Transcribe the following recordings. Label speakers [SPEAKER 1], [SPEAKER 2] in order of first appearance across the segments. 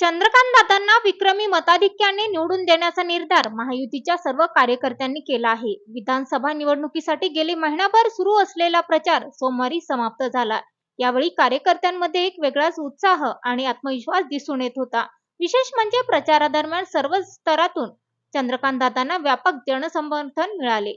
[SPEAKER 1] चंद्रकांत दादांना विक्रमी मताधिक्याने निवडून देण्याचा निर्धार महायुतीच्या सर्व कार्यकर्त्यांनी केला आहे. विधानसभा निवडणुकीसाठी गेली महिनाभर सुरू असलेला प्रचार सोमवारी समाप्त झाला. यावेळी कार्यकर्त्यांमध्ये एक वेगळाच उत्साह आणि आत्मविश्वास दिसून येत होता. विशेष म्हणजे प्रचारादरम्यान सर्व स्तरातून चंद्रकांत दादांना व्यापक जनसमर्थन मिळाले.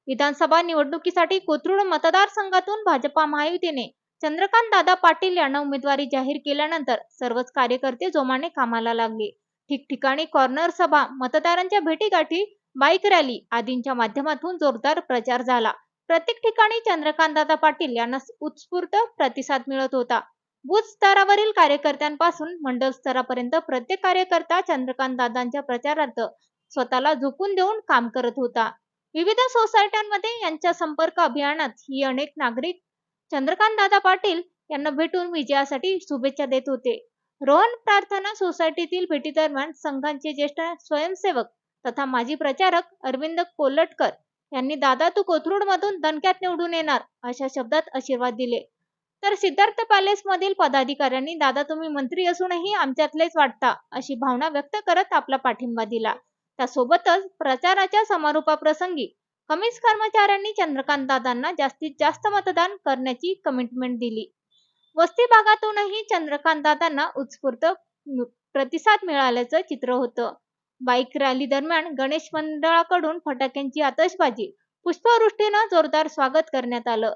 [SPEAKER 1] विधानसभा निवडणुकीसाठी कोथरूड मतदारसंघातून भाजपा महायुतीने चंद्रकांत दादा पाटील यांना उमेदवारी जाहीर केल्यानंतर सर्वच कार्यकर्ते जोमाने कामाला लागले. ठिकठिकाणी कॉर्नर सभा, मतदारांच्या भेटीगाठी, बाईक रॅली आदींच्या माध्यमातून जोरदार प्रचार झाला. प्रत्येक ठिकाणी चंद्रकांत दादा पाटील यांना उत्स्फूर्त प्रतिसाद मिळत होता. बूथ स्तरावरील कार्यकर्त्यांपासून मंडल स्तरापर्यंत प्रत्येक कार्यकर्ता चंद्रकांत दादांच्या प्रचारार्थ स्वतःला झोकून देऊन काम करत होता. विविध सोसायट्यांमध्ये यांच्या संपर्क अभियानात ही अनेक नागरिक चंद्रकांत दादा पाटील यांना भेटून विजयासाठी शुभेच्छा देत होते. रोहन प्रार्थना सोसायटीतील भेटीदरम्यान संघाचे ज्येष्ठ स्वयंसेवक तथा माजी प्रचारक अरविंद कोल्हटकर यांनी दादा तू कोथरूडमधून दणक्यात निवडून येणार अशा शब्दात आशीर्वाद दिले. तर सिद्धार्थ पॅलेस मधील पदाधिकाऱ्यांनी दादा तुम्ही मंत्री असूनही आमच्यातलेच वाटता अशी भावना व्यक्त करत आपला पाठिंबा दिला. त्यासोबतच प्रचाराच्या समारोपाप्रसंगी कमीच कर्मचाऱ्यांनी चंद्रकांत दादांना जास्तीत जास्त मतदान करण्याची कमिटमेंट दिली. वस्ती भागातूनही चंद्रकांत दादांना उत्स्फूर्त प्रतिसाद मिळाल्याचं चित्र होतं. बाईक रॅली दरम्यान गणेश मंडळाकडून फटाक्यांची आतषबाजी, पुष्पवृष्टीनं जोरदार स्वागत करण्यात आलं.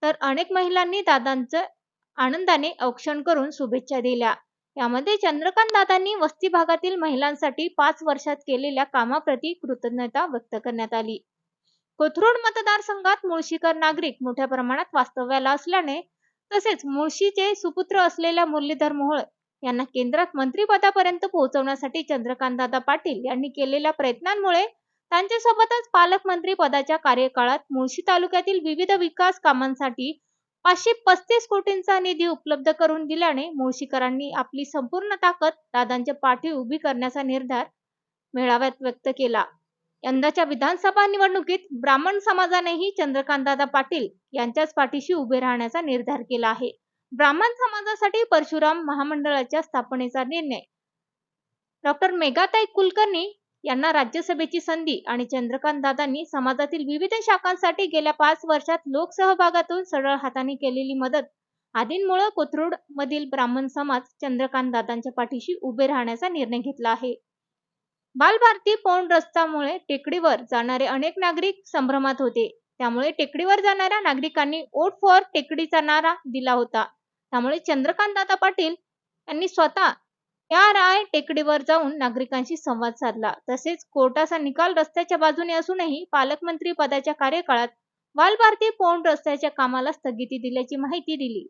[SPEAKER 1] तर अनेक महिलांनी दादांचं आनंदाने औक्षण करून शुभेच्छा दिल्या. यामध्ये चंद्रकांत दादांनी वस्ती भागातील महिलांसाठी 5 वर्षात केलेल्या कामाप्रती कृतज्ञता व्यक्त करण्यात आली. कोथरूड मतदारसंघात मुळशीकर नागरिक मोठ्या प्रमाणात वास्तव्याला असल्याने तसेच मुळशीचे सुपुत्र असलेल्या मुरलीधर मोहोळ यांना केंद्रात मंत्रिपदापर्यंत पोहोचवण्यासाठी चंद्रकांत दादा पाटील यांनी केलेल्या प्रयत्नांमुळे त्यांच्यासोबतच पालकमंत्री पदाच्या कार्यकाळात मुळशी तालुक्यातील विविध विकास कामांसाठी 535 कोटींचा निधी उपलब्ध करून दिल्याने मुळशीकरांनी आपली संपूर्ण ताकद दादांच्या पाठी उभी करण्याचा निर्धार मेळाव्यात व्यक्त केला. यंदाच्या विधानसभा निवडणुकीत ब्राह्मण समाजानेही चंद्रकांत दादा पाटील यांच्याच पाठीशी उभे राहण्याचा निर्धार केला आहे. ब्राह्मण समाजासाठी परशुराम महामंडळाच्या स्थापनेचा निर्णय, डॉ. मेघाताई कुलकर्णी यांना राज्यसभेची संधी आणि चंद्रकांत दादांनी समाजातील विविध शाखांसाठी गेल्या 5 वर्षात लोकसहभागातून सरळ हाताने केलेली मदत आदींमुळे कोथरूड मधील ब्राह्मण समाज चंद्रकांत दादांच्या पाठीशी उभे राहण्याचा निर्णय घेतला आहे. बालभारती पौंड रस्त्यामुळे टेकडीवर जाणारे अनेक नागरिक संभ्रमात होते. त्यामुळे टेकडीवर जाणाऱ्या नागरिकांनी वोट फॉर टेकडीचा नारा दिला होता. त्यामुळे चंद्रकांत दादा पाटील यांनी स्वतः या राय टेकडीवर जाऊन नागरिकांशी संवाद साधला. तसेच कोर्टाचा निकाल रस्त्याच्या बाजूने असूनही पालकमंत्री पदाच्या कार्यकाळात बालभारती पौंड रस्त्याच्या कामाला स्थगिती दिल्याची माहिती दिली.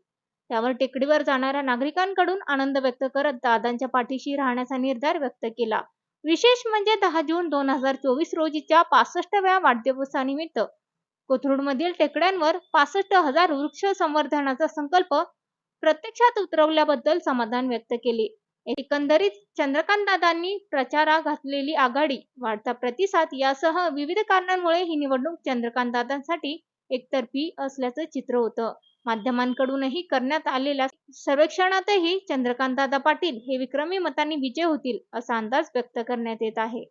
[SPEAKER 1] त्यावर टेकडीवर जाणाऱ्या नागरिकांकडून आनंद व्यक्त करत दादांच्या पाठीशी राहण्याचा निर्धार व्यक्त केला. विशेष म्हणजे 10 जून 2024 रोजीच्या 65व्या वाढदिवसानिमित्त कोथरूडमधील टेकड्यांवर 65,000 वृक्ष संवर्धनाचा संकल्प प्रत्यक्षात उतरवल्याबद्दल समाधान व्यक्त केले. एकंदरीत चंद्रकांत दादांनी प्रचारात घातलेली आघाडी, वाढता प्रतिसाद यासह विविध कारणांमुळे ही निवडणूक चंद्रकांत दादांसाठी एकतर्फी असल्याचं चित्र होतं. माध्यमांकडूनही करण्यात आलेल्या सर्वेक्षणातही चंद्रकांत दादा पाटील हे विक्रमी मतांनी विजय होतील असा अंदाज व्यक्त करण्यात येत आहे.